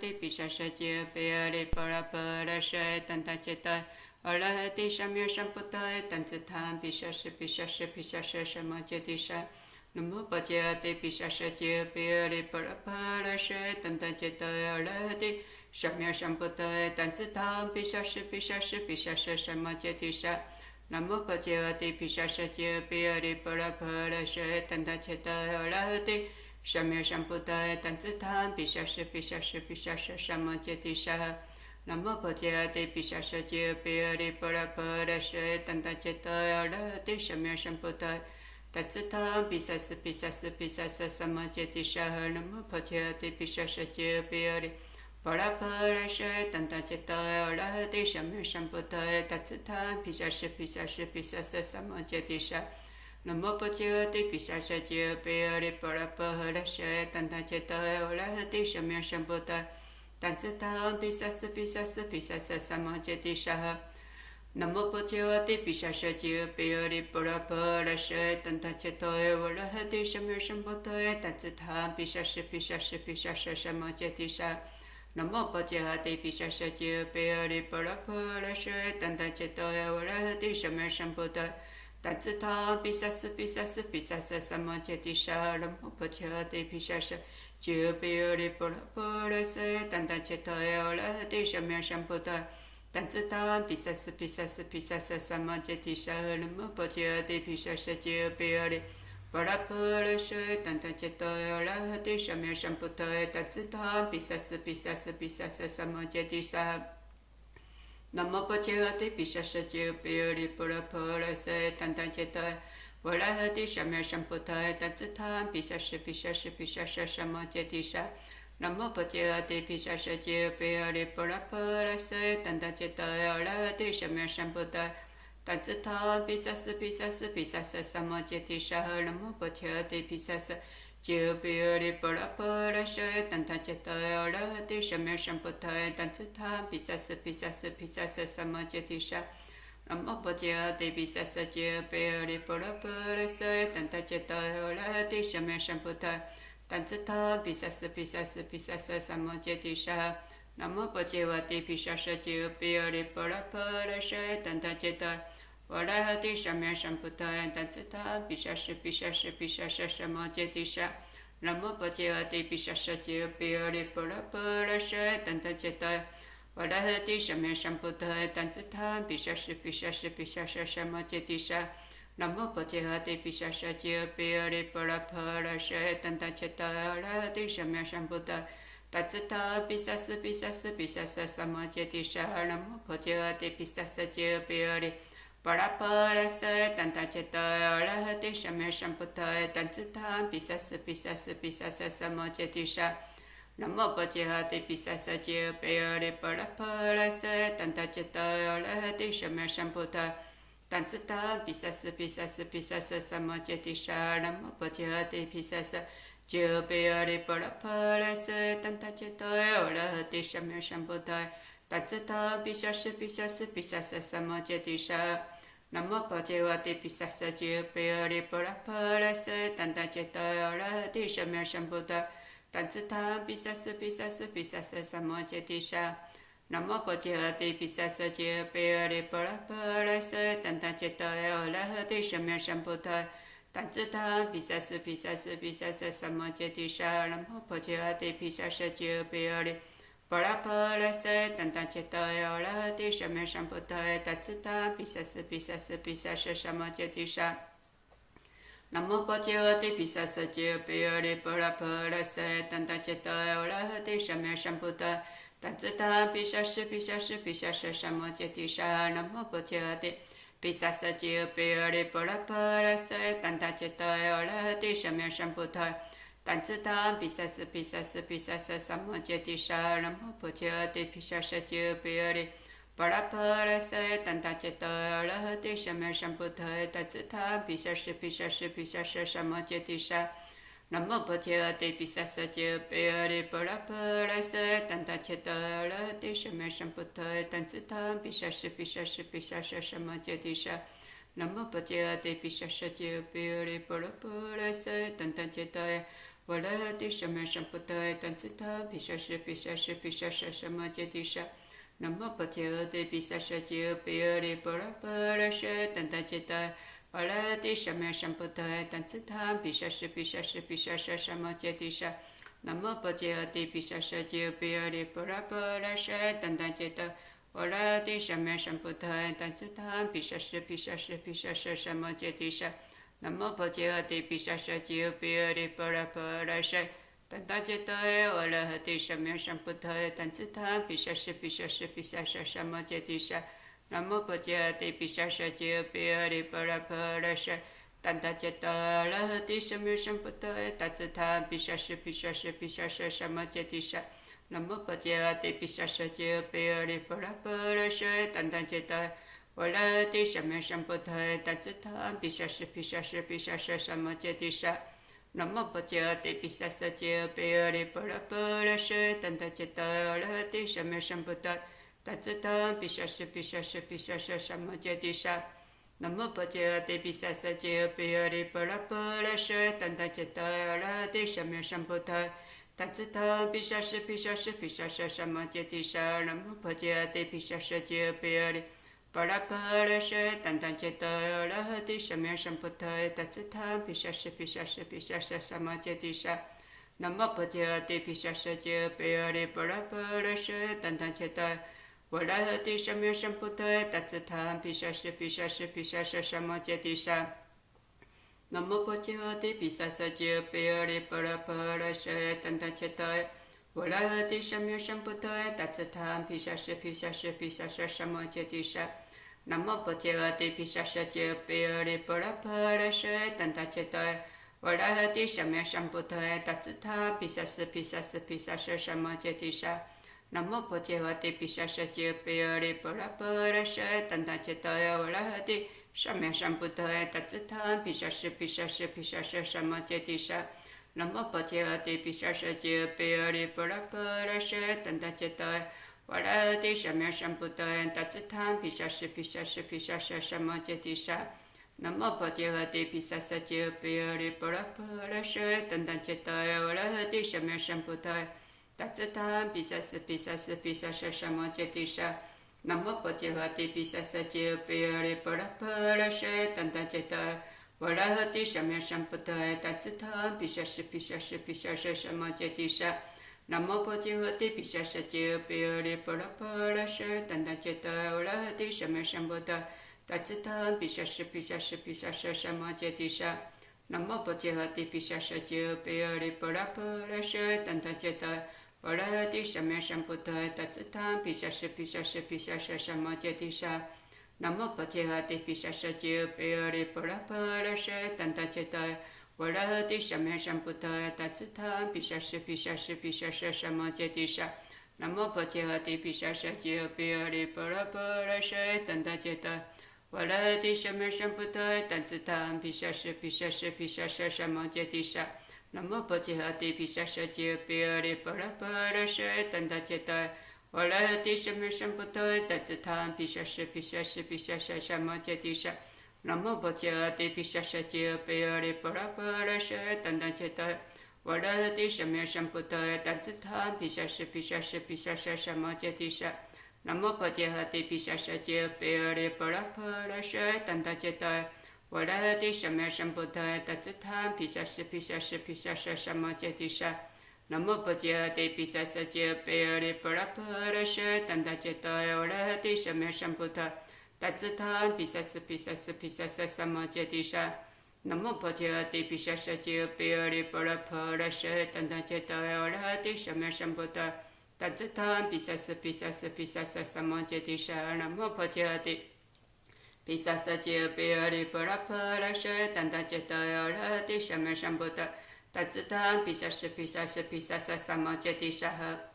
ti pisashaji peri parapurashe tantacheta arahati shamya shamputaya tantsitam pisasha shamajadisha namo pajayati pisashaji peri parapurashe tantacheta arahati shamya shamputaya tantsitam pisasha shamajadisha namo pajayati pisashaji peri parapurashe tantacheta arahati Shamya Shamputaya Tantsitam Pishasha Shamajyatisha Namo Pajayate Pishasha Jyapiri Paraparasha Tantachetaya Arahati Shamya Shamputaya Tantsitam Pishasa Samajyatisha Namo Pajayate Pishasha Jyapiri Paraparasha Tantachetaya Arahati Shamya Shamputaya Tantsitam Pishasa Samajyatisha Namo Pajayati Pisashaji Peri Paraparasha Tantachetaya Arahati Shamya Shamputaya Tantsitam Pisasa Samajyatisha Namo Pajayati Pisashaji Peri Paraparasha Tantachetaya Arahati Shamya Shamputaya Tantsitam Pisasa Samajyatisha Namo Pajayati Pisashaji Peri Paraparasha Tantachetaya Arahati Shamya Shamputaya Tantsitam Pisasa Samajyatisha Namo Pajayati Pisasha Jyapiri Paraparasha Tantachetaya Arahati Shamya Shamputaya Tantsitam Pisasa Samajyatisha Namo Pajayati Pisasha Jyapiri Paraparasha Tantachetaya Arahati Shamya Shamputaya Tantsitam Pisasa Samajyatisha Namo Pajayati Pisashaji Piri Paraparasha Tantachetaya Arahati Shamya Shamputaya Tantsitam Pisasa Samajyatisha Namo Pajayati Pisashaji Piri Paraparasha Tantachetaya Arahati Shamya Shamputaya Tantsitam Pisasa Samajyatisha Namo Pajayati Pisashaji Piri Paraparasha Tantachetaya Arahati Shamya Shamputaya Tantsitam Pisasa Samajyatisha Namo Pajayati Pisashaji Piri Paraparasha Tantachetaya Arahati Shamya Shamputaya Tantsitam Pisasa Samajyatisha Namo Pajayati Pisashaji Piri Paraparasha Tantachetaya Arahati Shamya Shamputaya Tantsitam Pisasa Samajyatisha Namo Pajayati Pisashaji Piri Paraparasha Tantachetaya Arahati Shamya Shamputaya Tantsitam Pisasa Samajyatisha Namo Pajayati Pisashaji Piri Paraparasha Tantachetaya Arahati Shamya Shamputaya Tantsitam Pisasa Samajyatisha Namo Pajayati Pisashaji Piri Paraparasha Tantachetaya Arahati Shamya Shamputaya Tantsitam Pisasa Samajyatisha Namo Pajayati Pisashaji Piri Paraparasha Tantachetaya Arahati Shamya Shamputaya Tantsitam Pisasa Samajyatisha Namo Pajayati Pisashaji Piri Paraparasha Tantachetaya Arahati Shamya Shamputaya Tantsitam Pisasa Samajyatisha Namo Pajayati Pisashaji Piri Paraparasha Tantachetaya Arahati Shamya Shamputaya Tantsitam Pisasa Samajyatisha Namo Pajayati Pisashaji Piri Paraparasha Tantachetaya Arahati Shamya Shamputaya Tantsitam Pisasa Samajyatisha Namo Pajayati Pisashaji Piri Paraparasha Tantachetaya Arahati Shamya Shamputaya Tantsitam Pisasa Samajyatisha Namo Pajayati Pisashaji Piri Paraparasha Tantachetaya Arahati Shamya Shamputaya Tantsitam Pisasa Samajyatisha Namo Pajayati Pisashaji Piri Paraparasha Tantachetaya Arahati Shamya Shamputaya Tantsitam Pisasa Samajyatisha Namo Pajayati Pisashaji Piri Paraparasha Tantachetaya Arahati Shamya Shamputaya Tantsitam Pisasa Samajyatisha Namo Pajayati Pisashaji Piri Paraparasha Tantachetaya Arahati Shamya Shamputaya Tantsitam Pisasa Samajyatisha Namo Pajayati Pisashaji Piri Paraparasha Tantachetaya 我了地什么什不得但自他毗沙是毗沙是毗沙是什么揭谛沙。南无般若地毗沙舍揭毗阿利波罗波罗舍怛他揭谛。我了地什么什不得但自他毗沙是毗沙是毗沙是什么揭谛沙。南无般若地毗沙舍揭毗阿利波罗波罗舍怛他揭谛。我了地什么什不得但自他毗沙是毗沙是毗沙是什么揭谛沙。南无般若地毗沙舍揭毗阿利波罗波罗舍怛他揭谛。我了地什么什不得但自他毗沙是毗沙是毗沙是什么揭谛沙。南无般若地毗沙舍揭毗阿利波罗波罗舍怛他揭谛。我了地什么什不得但自他毗沙是毗沙是毗沙是什么揭谛沙。南无般若地毗沙舍揭毗阿利波罗波罗舍怛他揭谛。我了地什么什不得但自他毗沙是毗沙是毗沙是什么揭谛沙。南无般若地毗沙舍揭毗阿利波罗波罗舍怛他揭谛。我了地什么什不得但自他毗沙是毗沙是毗沙是什么揭谛沙。南无般若地毗沙舍揭毗阿利波罗波罗舍怛他揭谛。我了地什么什不得但自他毗沙是毗沙是毗沙是什么揭谛沙。南无般若地毗沙舍揭毗阿利波罗波罗舍怛他揭谛。我了地什么什不得但自他毗沙是毗沙是毗沙是什么揭谛沙。南无般若地毗沙舍揭毗阿利波罗波罗舍怛他揭谛。我了地什么什不得但自他毗沙是毗沙是毗沙是什么揭谛沙。南无般若地毗沙舍揭毗阿利波罗波罗舍怛他揭谛。我了地什么什不得但自他毗沙是毗沙是毗沙是什么揭谛沙。南无般若地毗沙舍揭毗阿利波罗波罗舍怛他揭谛。我了地什么什不得但自他毗沙是毗沙是毗沙是什么揭谛沙。南无般若地毗沙舍揭毗阿利波罗波罗舍怛他揭谛。我了地什么什不得但自他毗沙是毗沙是毗沙是什么揭谛沙。南无般若地毗沙舍揭毗阿利波罗波罗舍怛他揭谛。我了地什么什不得但自他毗沙是毗沙是毗沙是什么揭谛沙。南无般若地毗沙舍揭毗阿利波罗波罗舍怛他揭谛。我了地什么什不得但自他毗沙是毗沙是毗沙是什么揭谛沙。南无般若地毗沙舍揭毗阿利波罗波罗舍怛他揭谛。我了地什么什不得但自他毗沙是毗沙是毗沙是什么揭谛沙。南无般若地毗沙舍揭毗阿利波罗波罗舍怛他揭谛。我了地什么什不得但自他毗沙是毗沙是毗沙是什么揭谛沙。南无般若地毗沙舍揭毗阿利波罗波罗舍怛他揭谛。我了地什么什不得但自他毗沙是毗沙是毗沙是什么揭谛沙。南无般若地毗沙舍揭毗阿利波罗波罗舍怛他揭谛。我了地什么什不得但自他毗沙是毗沙是毗沙是什么揭谛沙。南无般若地毗沙舍揭毗阿利波罗波罗舍怛他揭谛。我了地什么什不得但自他毗沙是毗沙是毗沙是什么揭谛沙。南无般若地毗沙舍揭毗阿利波罗波罗舍怛他揭谛。我了地什么什不得但自他毗沙是毗沙是毗沙是什么揭谛沙。南无般若地毗沙舍揭毗阿利波罗波罗舍怛他揭谛。我了地什么什不得但自他毗沙是毗沙是毗沙是什么揭谛沙。南无般若地毗沙舍揭毗阿利波罗波罗舍怛他揭谛。我了地什么什不得但自他毗沙是毗沙是毗沙是什么揭谛沙。南无般若地毗沙舍揭毗阿利波罗波罗舍怛他揭谛。我了地什么什不得但自他毗沙是毗沙是毗沙是什么揭谛沙。南无般若地毗沙舍揭毗阿利波罗波罗舍怛他揭谛。我了地什么什不得但自他毗沙是毗沙是毗沙是什么揭谛沙。南无般若地毗沙舍揭毗阿利波罗波罗舍怛他揭谛。我了地什么什不得但自他毗沙是毗沙是毗沙是什么揭谛沙。